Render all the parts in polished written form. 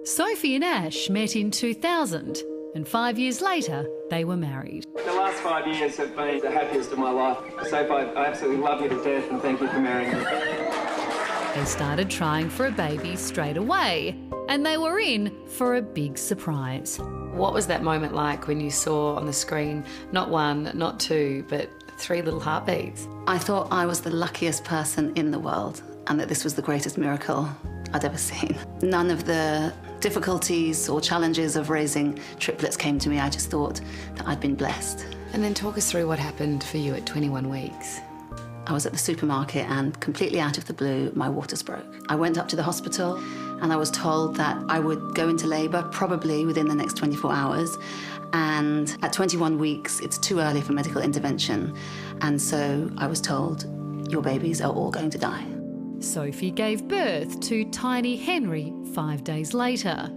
Sophie and Ash met in 2000 and 5 years later they were married. The last 5 years have been the happiest of my life. Sophie, I absolutely love you to death and thank you for marrying me. They started trying for a baby straight away and they were in for a big surprise. What was that moment like when you saw on the screen not one, not two, but 3 little heartbeats? I thought I was the luckiest person in the world and that this was the greatest miracle I'd ever seen. None of the difficulties or challenges of raising triplets came to me. I just thought that I'd been blessed. And then talk us through what happened for you at 21 weeks. I was at the supermarket and completely out of the blue, my waters broke. I went up to the hospital and I was told that I would go into labour probably within the next 24 hours. And at 21 weeks, it's too early for medical intervention. And so I was told, your babies are all going to die. Sophie gave birth to tiny Henry 5 days later.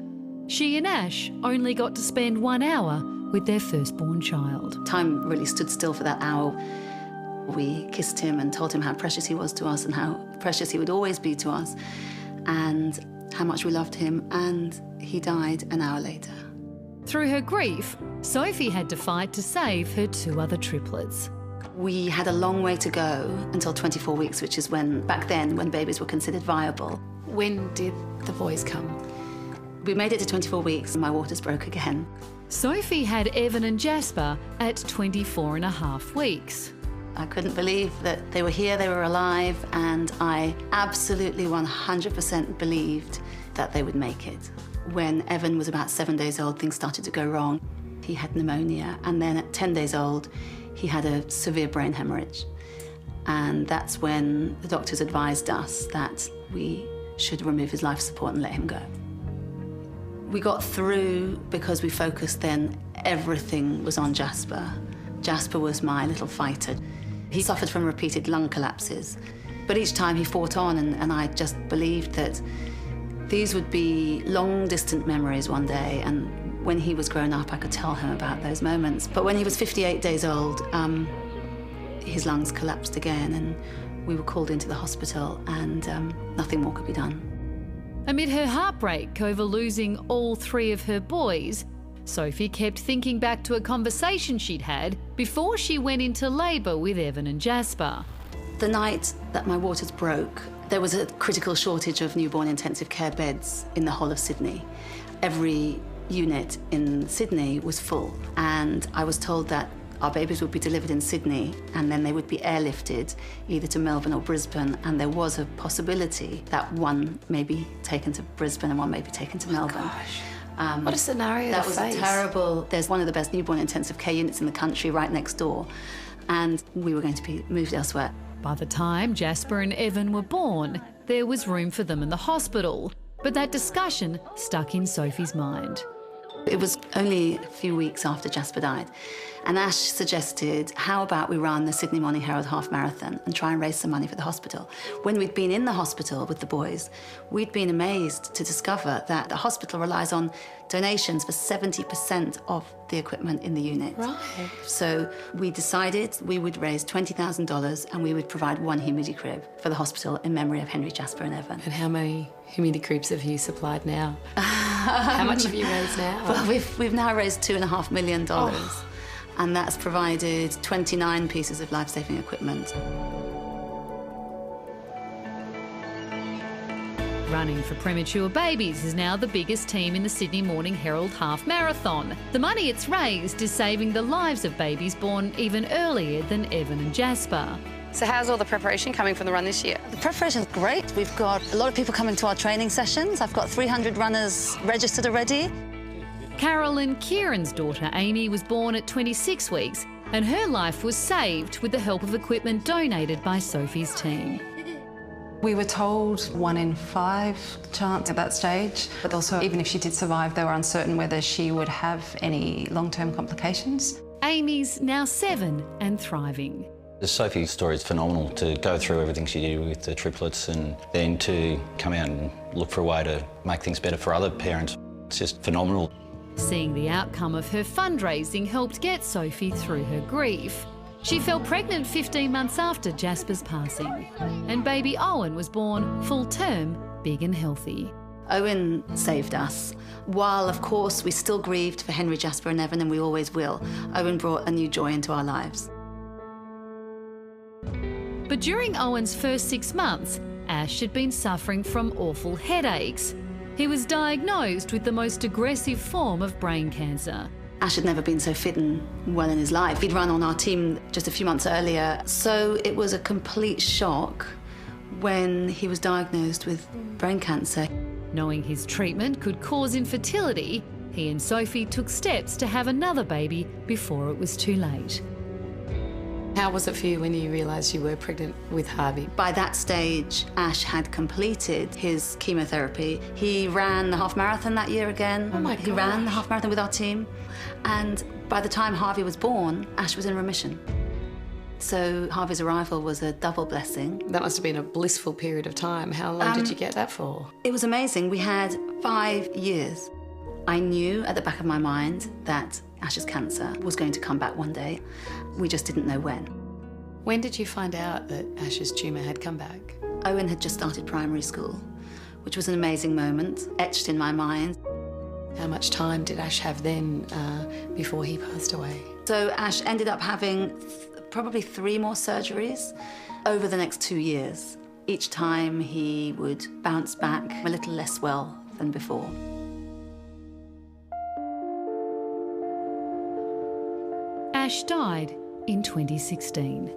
She and Ash only got to spend 1 hour with their firstborn child. Time really stood still for that hour. We kissed him and told him how precious he was to us and how precious he would always be to us and how much we loved him, and he died an hour later. Through her grief, Sophie had to fight to save her 2 other triplets. We had a long way to go until 24 weeks, which is when, back then, when babies were considered viable. When did the boys come? We made it to 24 weeks and my waters broke again. Sophie had Evan and Jasper at 24.5 weeks. I couldn't believe that they were here, they were alive, and I absolutely 100% believed that they would make it. When Evan was about 7 days old, things started to go wrong. He had pneumonia, and then at 10 days old, he had a severe brain hemorrhage. And that's when the doctors advised us that we should remove his life support and let him go. We got through because we focused then, everything was on Jasper. Jasper was my little fighter. He suffered from repeated lung collapses, but each time he fought on, and I just believed that these would be long, distant memories one day, and when he was grown up, I could tell him about those moments. But when he was 58 days old, his lungs collapsed again, and we were called into the hospital, and nothing more could be done. Amid her heartbreak over losing all 3 of her boys, Sophie kept thinking back to a conversation she'd had before she went into labour with Evan and Jasper. The night that my waters broke, there was a critical shortage of newborn intensive care beds in the whole of Sydney. Every unit in Sydney was full, and I was told that our babies would be delivered in Sydney and then they would be airlifted either to Melbourne or Brisbane, and there was a possibility that one may be taken to Brisbane and one may be taken to Melbourne. Gosh. What a scenario That to was face. terrible. There's one of the best newborn intensive care units in the country right next door, and we were going to be moved elsewhere. By the time Jasper and Evan were born, there was room for them in the hospital, but that discussion stuck in Sophie's mind. It was only a few weeks after Jasper died, and Ash suggested, how about we run the Sydney Morning Herald half marathon and try and raise some money for the hospital? When we'd been in the hospital with the boys, we'd been amazed to discover that the hospital relies on donations for 70% of the equipment in the unit. Right. So we decided we would raise $20,000 and we would provide 1 humidity crib for the hospital in memory of Henry, Jasper and Evan. And how many humidity cribs have you supplied now? How much have you raised now? Well, we've now raised $2.5 million. And that's provided 29 pieces of life-saving equipment. Running for Premature Babies is now the biggest team in the Sydney Morning Herald Half Marathon. The money it's raised is saving the lives of babies born even earlier than Evan and Jasper. So how's all the preparation coming for the run this year? The preparation's great. We've got a lot of people coming to our training sessions. I've got 300 runners registered already. Carol and Kieran's daughter Amy was born at 26 weeks and her life was saved with the help of equipment donated by Sophie's team. We were told 1 in 5 chance at that stage, but also even if she did survive, they were uncertain whether she would have any long-term complications. Amy's now 7 and thriving. Sophie's story is phenomenal, to go through everything she did with the triplets and then to come out and look for a way to make things better for other parents. It's just phenomenal. Seeing the outcome of her fundraising helped get Sophie through her grief. She fell pregnant 15 months after Jasper's passing, and baby Owen was born full term, big and healthy. Owen saved us. While, of course, we still grieved for Henry, Jasper and Evan, and we always will, Owen brought a new joy into our lives. But during Owen's first 6 months, Ash had been suffering from awful headaches. He was diagnosed with the most aggressive form of brain cancer. Ash had never been so fit and well in his life. He'd run on our team just a few months earlier, so it was a complete shock when he was diagnosed with brain cancer. Knowing his treatment could cause infertility, he and Sophie took steps to have another baby before it was too late. How was it for you when you realised you were pregnant with Harvey? By that stage, Ash had completed his chemotherapy. He ran the half marathon that year again. Oh my He ran the half marathon with our team. And by the time Harvey was born, Ash was in remission. So Harvey's arrival was a double blessing. That must have been a blissful period of time. How long did you get that for? It was amazing. We had 5 years. I knew at the back of my mind that Ash's cancer was going to come back one day. We just didn't know when. When did you find out that Ash's tumour had come back? Owen had just started primary school, which was an amazing moment, etched in my mind. How much time did Ash have then before he passed away? So Ash ended up having probably 3 more surgeries over the next 2 years. Each time he would bounce back a little less well than before. Ash died in 2016.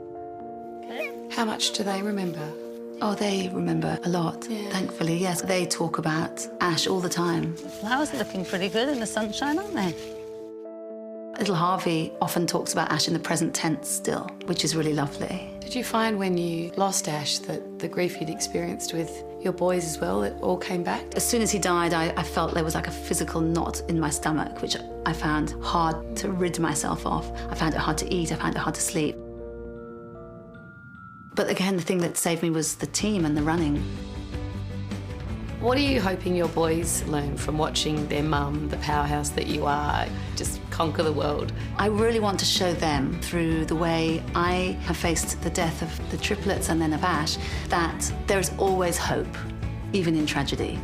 How much do they remember? Oh, they remember a lot, thankfully, yes. They talk about Ash all the time. Flowers are looking pretty good in the sunshine, aren't they? Little Harvey often talks about Ash in the present tense still, which is really lovely. Did you find when you lost Ash that the grief you'd experienced with your boys as well, it all came back? As soon as he died, I felt there was like a physical knot in my stomach, which I found hard to rid myself of. I found it hard to eat, I found it hard to sleep. But again, the thing that saved me was the team and the running. What are you hoping your boys learn from watching their mum, the powerhouse that you are, just conquer the world? I really want to show them, through the way I have faced the death of the triplets and then of Ash, that there is always hope, even in tragedy.